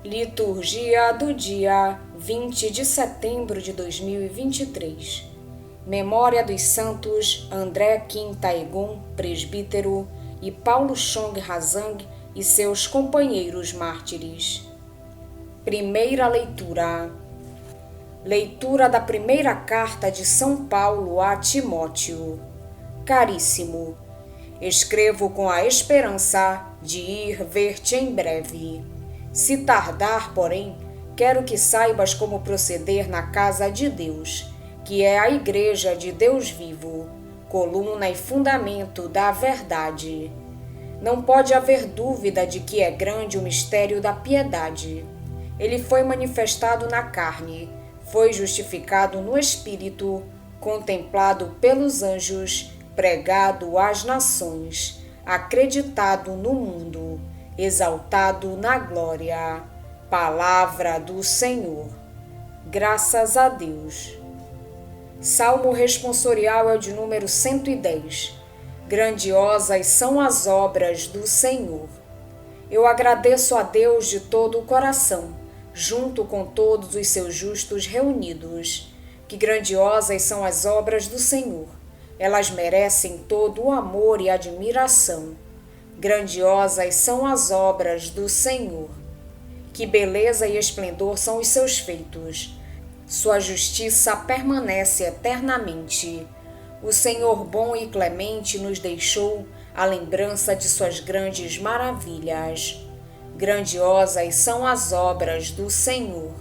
Liturgia do dia 20 de setembro de 2023. Memória dos santos André Kim Taegon, presbítero, e Paulo Chong Razang e seus companheiros mártires. Primeira leitura. Leitura da primeira carta de São Paulo a Timóteo. Caríssimo, escrevo com a esperança de ir ver-te em breve. Se tardar, porém, quero que saibas como proceder na casa de Deus, que é a Igreja de Deus vivo, coluna e fundamento da verdade. Não pode haver dúvida de que é grande o mistério da piedade. Ele foi manifestado na carne, foi justificado no Espírito, contemplado pelos anjos, pregado às nações, acreditado no mundo, exaltado na glória. Palavra do Senhor. Graças a Deus. Salmo responsorial é o de número 110. Grandiosas são as obras do Senhor. Eu agradeço a Deus de todo o coração, junto com todos os seus justos reunidos. Que grandiosas são as obras do Senhor. Elas merecem todo o amor e admiração. Grandiosas são as obras do Senhor. Que beleza e esplendor são os seus feitos. Sua justiça permanece eternamente. O Senhor bom e clemente nos deixou a lembrança de suas grandes maravilhas. Grandiosas são as obras do Senhor.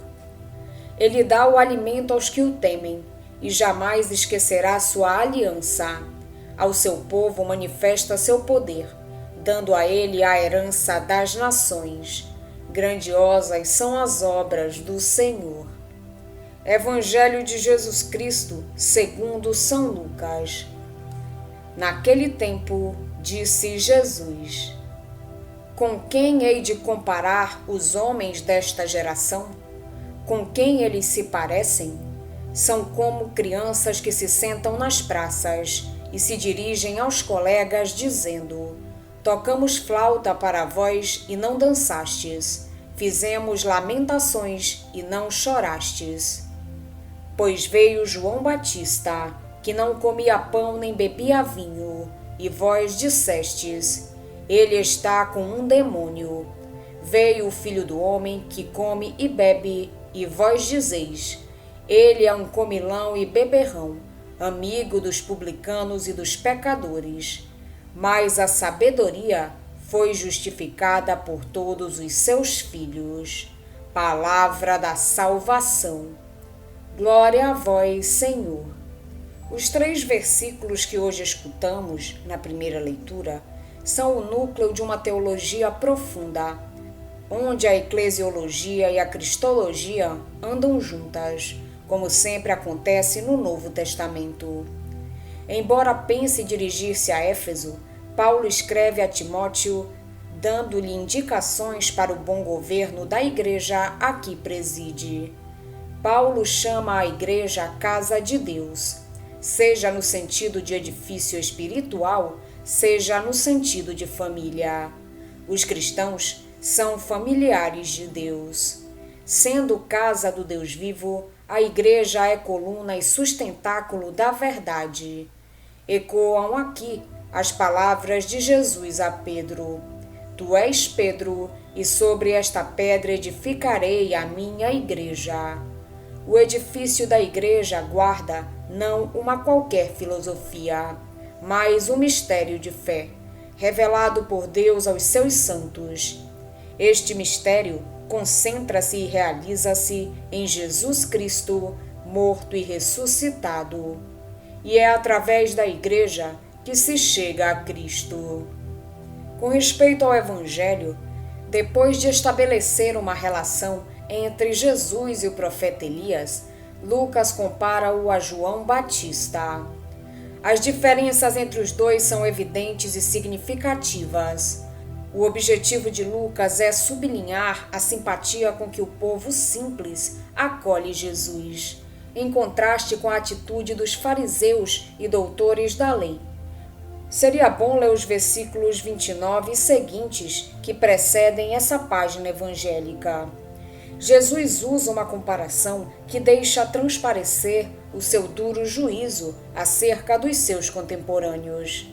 Ele dá o alimento aos que o temem e jamais esquecerá sua aliança. Ao seu povo manifesta seu poder, dando a ele a herança das nações. Grandiosas são as obras do Senhor. Evangelho de Jesus Cristo, segundo São Lucas. Naquele tempo, disse Jesus: Com quem hei de comparar os homens desta geração? Com quem eles se parecem? São como crianças que se sentam nas praças e se dirigem aos colegas dizendo: Tocamos flauta para vós e não dançastes, fizemos lamentações e não chorastes. Pois veio João Batista, que não comia pão nem bebia vinho, e vós dissestes: Ele está com um demônio. Veio o Filho do Homem, que come e bebe, e vós dizeis: Ele é um comilão e beberrão, amigo dos publicanos e dos pecadores. Mas a sabedoria foi justificada por todos os seus filhos. Palavra da salvação. Glória a vós, Senhor. Os 3 versículos que hoje escutamos, na primeira leitura, são o núcleo de uma teologia profunda, onde a eclesiologia e a cristologia andam juntas, como sempre acontece no Novo Testamento. Embora pense dirigir-se a Éfeso, Paulo escreve a Timóteo, dando-lhe indicações para o bom governo da igreja a que preside. Paulo chama a igreja a casa de Deus, seja no sentido de edifício espiritual, seja no sentido de família. Os cristãos são familiares de Deus. Sendo casa do Deus vivo, a igreja é coluna e sustentáculo da verdade. Ecoam aqui as palavras de Jesus a Pedro: Tu és Pedro, e sobre esta pedra edificarei a minha igreja. O edifício da igreja guarda não uma qualquer filosofia, mas o mistério de fé, revelado por Deus aos seus santos. Este mistério concentra-se e realiza-se em Jesus Cristo, morto e ressuscitado. E é através da igreja que se chega a Cristo. Com respeito ao Evangelho, depois de estabelecer uma relação entre Jesus e o profeta Elias, Lucas compara-o a João Batista. As diferenças entre os dois são evidentes e significativas. O objetivo de Lucas é sublinhar a simpatia com que o povo simples acolhe Jesus, em contraste com a atitude dos fariseus e doutores da lei. Seria bom ler os versículos 29 e seguintes que precedem essa página evangélica. Jesus usa uma comparação que deixa transparecer o seu duro juízo acerca dos seus contemporâneos.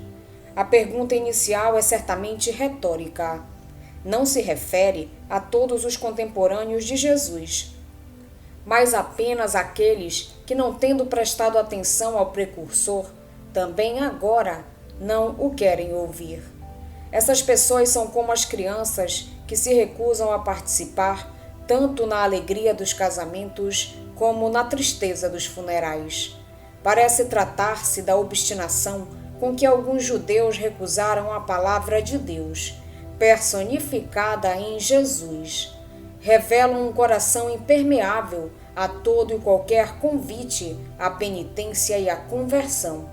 A pergunta inicial é certamente retórica. Não se refere a todos os contemporâneos de Jesus, mas apenas àqueles que, não tendo prestado atenção ao precursor, também agora não o querem ouvir. Essas pessoas são como as crianças que se recusam a participar tanto na alegria dos casamentos como na tristeza dos funerais. Parece tratar-se da obstinação com que alguns judeus recusaram a palavra de Deus, personificada em Jesus. Revelam um coração impermeável a todo e qualquer convite à penitência e à conversão.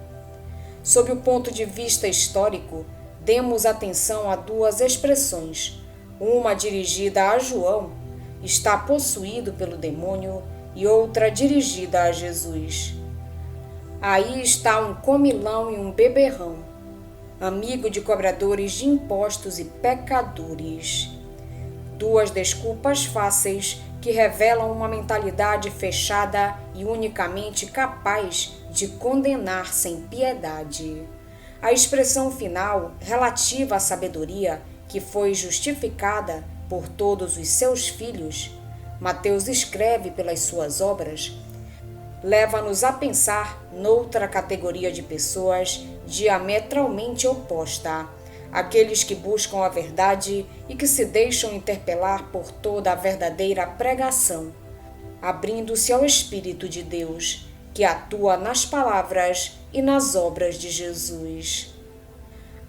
Sob o ponto de vista histórico, demos atenção a duas expressões. Uma dirigida a João, está possuído pelo demônio, e outra dirigida a Jesus. Aí está um comilão e um beberrão, amigo de cobradores de impostos e pecadores. Duas desculpas fáceis que revelam uma mentalidade fechada e unicamente capaz de condenar sem piedade. A expressão final, relativa à sabedoria, que foi justificada por todos os seus filhos, Mateus escreve pelas suas obras, leva-nos a pensar noutra categoria de pessoas diametralmente oposta, aqueles que buscam a verdade e que se deixam interpelar por toda a verdadeira pregação, abrindo-se ao Espírito de Deus, que atua nas palavras e nas obras de Jesus.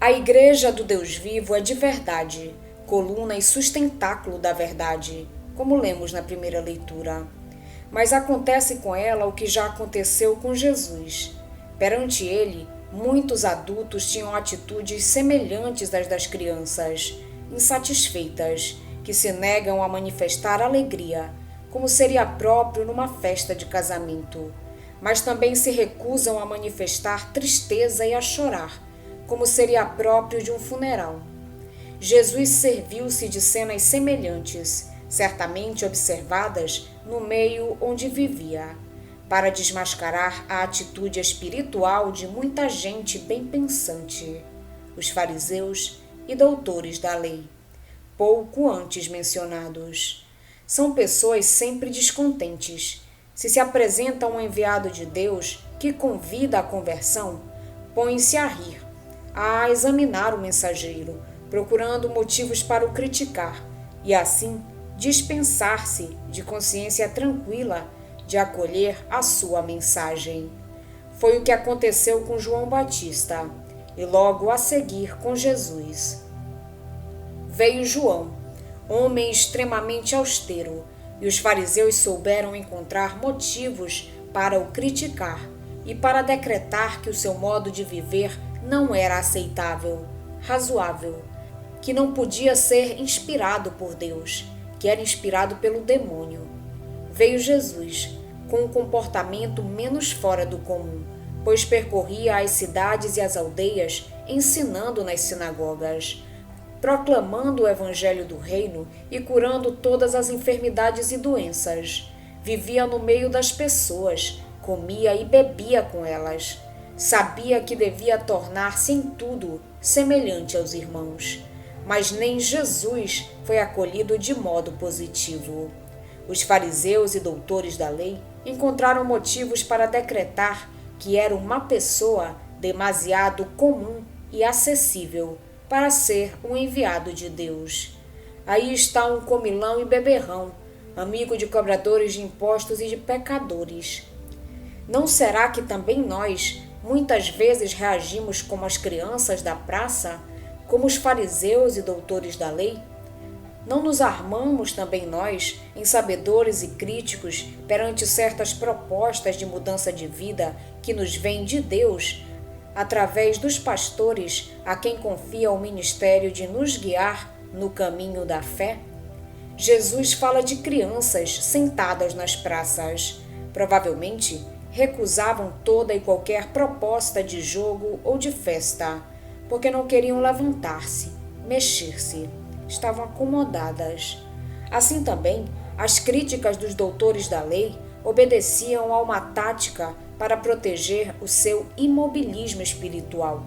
A Igreja do Deus vivo é de verdade, coluna e sustentáculo da verdade, como lemos na primeira leitura. Mas acontece com ela o que já aconteceu com Jesus. Perante ele, muitos adultos tinham atitudes semelhantes às das crianças, insatisfeitas, que se negam a manifestar alegria, como seria próprio numa festa de casamento, mas também se recusam a manifestar tristeza e a chorar, como seria próprio de um funeral. Jesus serviu-se de cenas semelhantes, certamente observadas no meio onde vivia, para desmascarar a atitude espiritual de muita gente bem pensante, os fariseus e doutores da lei, pouco antes mencionados. São pessoas sempre descontentes. Se apresenta um enviado de Deus que convida à conversão, põem-se a rir, a examinar o mensageiro, procurando motivos para o criticar, e assim dispensar-se de consciência tranquila de acolher a sua mensagem. Foi o que aconteceu com João Batista, e logo a seguir com Jesus. Veio João, homem extremamente austero, e os fariseus souberam encontrar motivos para o criticar e para decretar que o seu modo de viver não era aceitável, razoável, que não podia ser inspirado por Deus, que era inspirado pelo demônio. Veio Jesus, com um comportamento menos fora do comum, pois percorria as cidades e as aldeias, ensinando nas sinagogas, proclamando o evangelho do reino e curando todas as enfermidades e doenças. Vivia no meio das pessoas, comia e bebia com elas. Sabia que devia tornar-se em tudo semelhante aos irmãos. Mas nem Jesus foi acolhido de modo positivo. Os fariseus e doutores da lei encontraram motivos para decretar que era uma pessoa demasiado comum e acessível para ser um enviado de Deus. Aí está um comilão e beberrão, amigo de cobradores de impostos e de pecadores. Não será que também nós muitas vezes reagimos como as crianças da praça, como os fariseus e doutores da lei? Não nos armamos também nós, em sabedores e críticos, perante certas propostas de mudança de vida que nos vêm de Deus, através dos pastores a quem confia o ministério de nos guiar no caminho da fé? Jesus fala de crianças sentadas nas praças. Provavelmente recusavam toda e qualquer proposta de jogo ou de festa, porque não queriam levantar-se, mexer-se. Estavam acomodadas. Assim também, As críticas dos doutores da lei obedeciam a uma tática para proteger o seu imobilismo espiritual.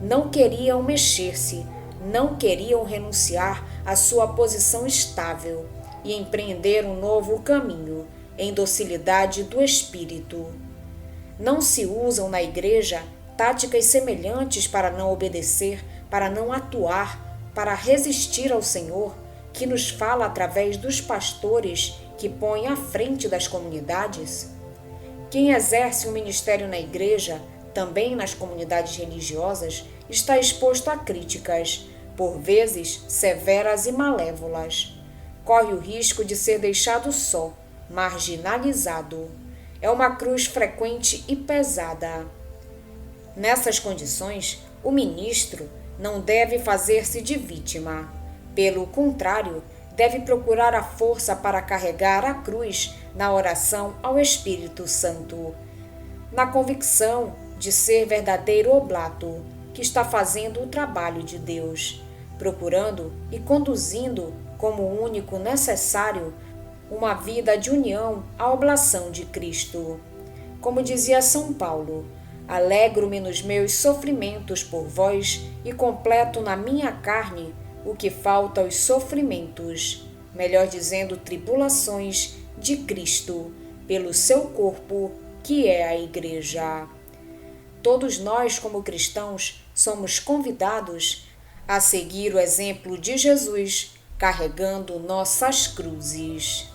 Não queriam mexer-se, não queriam renunciar à sua posição estável e empreender um novo caminho em docilidade do espírito. Não se usam na igreja táticas semelhantes para não obedecer, para não atuar, para resistir ao Senhor, que nos fala através dos pastores que põem à frente das comunidades? Quem exerce um ministério na igreja, também nas comunidades religiosas, está exposto a críticas, por vezes severas e malévolas. Corre o risco de ser deixado só, marginalizado. É uma cruz frequente e pesada. Nessas condições, o ministro não deve fazer-se de vítima. Pelo contrário, deve procurar a força para carregar a cruz na oração ao Espírito Santo, na convicção de ser verdadeiro oblato, que está fazendo o trabalho de Deus, procurando e conduzindo como único necessário uma vida de união à oblação de Cristo. Como dizia São Paulo, alegro-me nos meus sofrimentos por vós e completo na minha carne o que falta aos sofrimentos, melhor dizendo, tribulações de Cristo, pelo seu corpo, que é a Igreja. Todos nós, como cristãos, somos convidados a seguir o exemplo de Jesus, carregando nossas cruzes.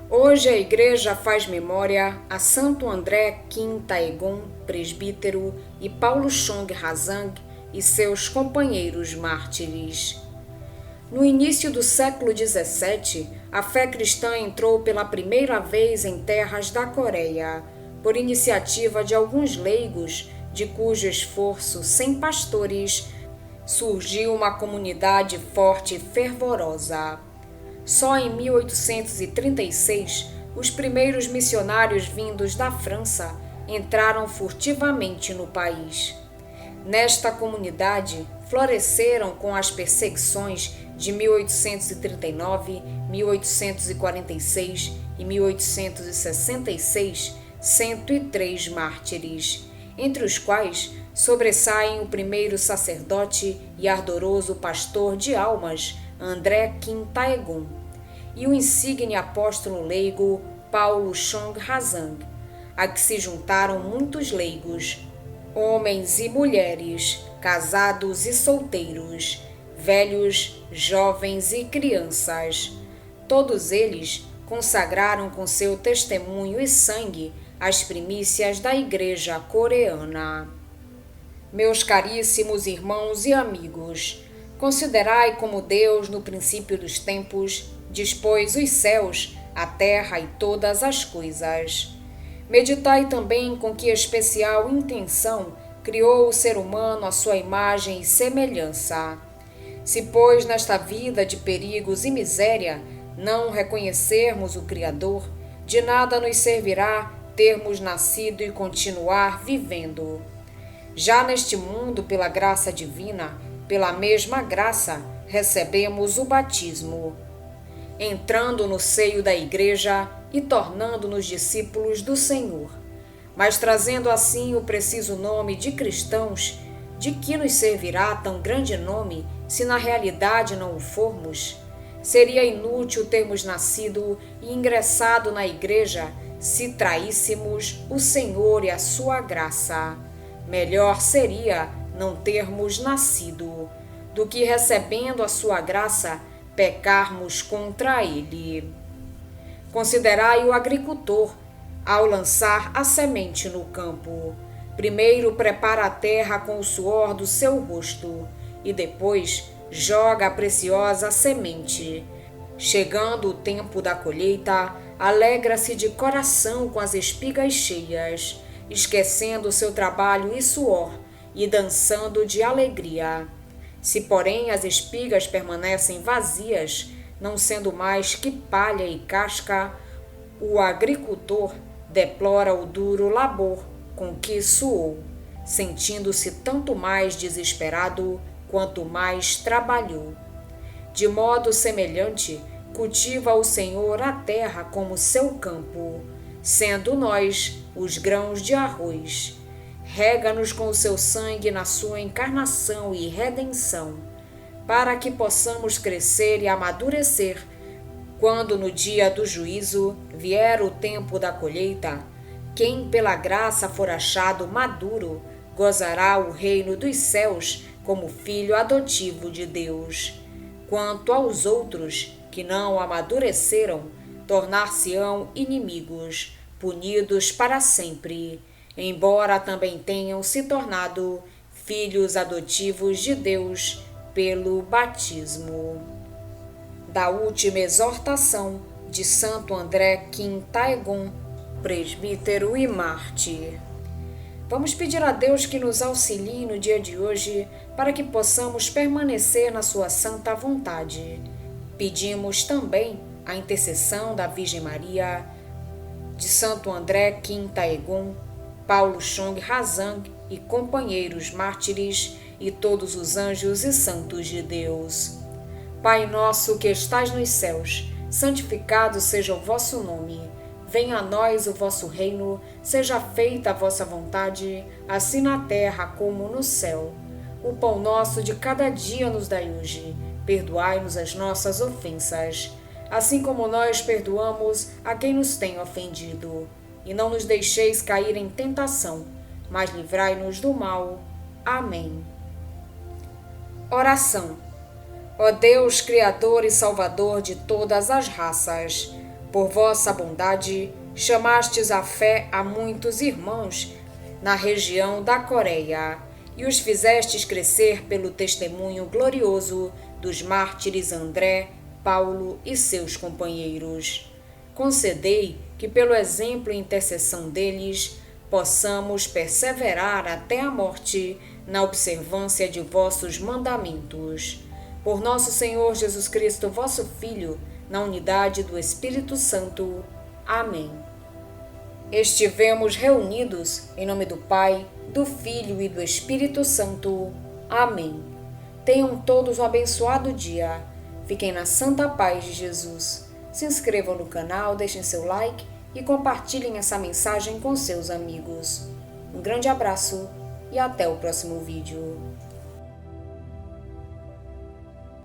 Hoje a Igreja faz memória a Santo André Kim Taegon, presbítero, e Paulo Chong Hazang e seus companheiros mártires. No início do século XVII, a fé cristã entrou pela primeira vez em terras da Coreia, por iniciativa de alguns leigos, de cujo esforço, sem pastores, surgiu uma comunidade forte e fervorosa. Só em 1836, os primeiros missionários vindos da França entraram furtivamente no país. Nesta comunidade, floresceram com as perseguições de 1839, 1846 e 1866, 103 mártires, entre os quais sobressaem o primeiro sacerdote e ardoroso pastor de almas, André Kim Taegon, e o insigne apóstolo leigo Paulo Chong Hazang, a que se juntaram muitos leigos, homens e mulheres, casados e solteiros, velhos, jovens e crianças. Todos eles consagraram com seu testemunho e sangue as primícias da Igreja coreana. Meus caríssimos irmãos e amigos, considerai como Deus, no princípio dos tempos, dispôs os céus, a terra e todas as coisas. Meditai também com que especial intenção criou o ser humano à sua imagem e semelhança. Se, pois, nesta vida de perigos e miséria, não reconhecermos o Criador, de nada nos servirá termos nascido e continuar vivendo. Já neste mundo, pela graça divina, pela mesma graça, recebemos o batismo, entrando no seio da Igreja e tornando-nos discípulos do Senhor, mas trazendo assim o preciso nome de cristãos. De que nos servirá tão grande nome, se na realidade não o formos? Seria inútil termos nascido e ingressado na Igreja se traíssemos o Senhor e a sua graça. Melhor seria não termos nascido, do que recebendo a sua graça, pecarmos contra ele. Considerai o agricultor ao lançar a semente no campo. Primeiro prepara a terra com o suor do seu rosto e depois joga a preciosa semente. Chegando o tempo da colheita, alegra-se de coração com as espigas cheias, esquecendo seu trabalho e suor e dançando de alegria. Se, porém, as espigas permanecem vazias, não sendo mais que palha e casca, o agricultor deplora o duro labor com que suou, sentindo-se tanto mais desesperado quanto mais trabalhou. De modo semelhante, cultiva o Senhor a terra como seu campo, sendo nós os grãos de arroz. Rega-nos com o seu sangue na sua encarnação e redenção, para que possamos crescer e amadurecer, quando no dia do juízo vier o tempo da colheita. Quem pela graça for achado maduro, gozará o reino dos céus como filho adotivo de Deus. Quanto aos outros que não amadureceram, tornar-se-ão inimigos, punidos para sempre, embora também tenham se tornado filhos adotivos de Deus pelo batismo. Da última exortação de Santo André Kim Taegon, presbítero e mártir. Vamos pedir a Deus que nos auxilie no dia de hoje para que possamos permanecer na sua santa vontade. Pedimos também a intercessão da Virgem Maria, de Santo André Kim Taegon, Paulo Chong Razang e companheiros mártires e todos os anjos e santos de Deus. Pai nosso que estais nos céus, santificado seja o vosso nome. Venha a nós o vosso reino, seja feita a vossa vontade, assim na terra como no céu. O pão nosso de cada dia nos dai hoje. Perdoai-nos as nossas ofensas, assim como nós perdoamos a quem nos tem ofendido. E não nos deixeis cair em tentação, mas livrai-nos do mal. Amém. Oração. Ó Deus, Criador e Salvador de todas as raças, por vossa bondade, chamastes à fé a muitos irmãos na região da Coreia e os fizestes crescer pelo testemunho glorioso dos mártires André, Paulo e seus companheiros. Concedei que, pelo exemplo e intercessão deles, possamos perseverar até a morte na observância de vossos mandamentos. Por nosso Senhor Jesus Cristo, vosso Filho, na unidade do Espírito Santo. Amém. Estivemos reunidos em nome do Pai, do Filho e do Espírito Santo. Amém. Tenham todos um abençoado dia. Fiquem na santa paz de Jesus. Se inscrevam no canal, deixem seu like e compartilhem essa mensagem com seus amigos. Um grande abraço e até o próximo vídeo.